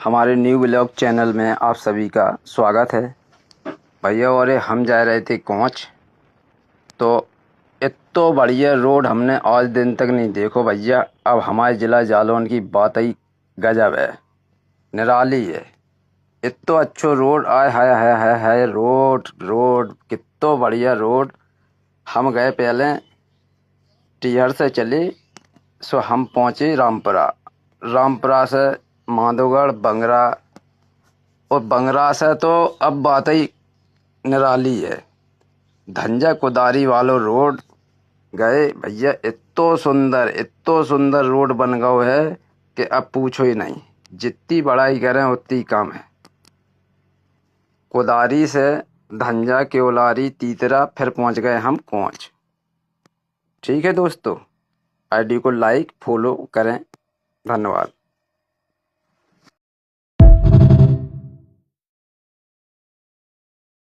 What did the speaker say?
हमारे new blog channel में आप सभी का स्वागत है भैया। और हम जा रहे थे कोंच, तो इतना बढ़िया रोड हमने आज दिन तक नहीं देखो भैया। अब हमारे ज़िला जालौन की बात ही गजब है, निराली है। इतना अच्छो रोड आय हाय हाय हाय हाय, रोड रोड कितना बढ़िया रोड। हम गए पहले टीहर से चले, सो हम पहुँचे रामपुरा, रामपुरा से माधोगढ़, बंगरा, और बंगरा से तो अब बात ही निराली है। धंजा कुदारी वालो रोड गए भैया, इतना सुंदर रोड बन गया है कि अब पूछो ही नहीं। जितनी बड़ाई करें उतनी कम है। कुदारी से धंजा, केवलारी, तीतरा, फिर पहुंच गए हम कोंच। ठीक है दोस्तों, आईडी को लाइक फॉलो करें। धन्यवाद।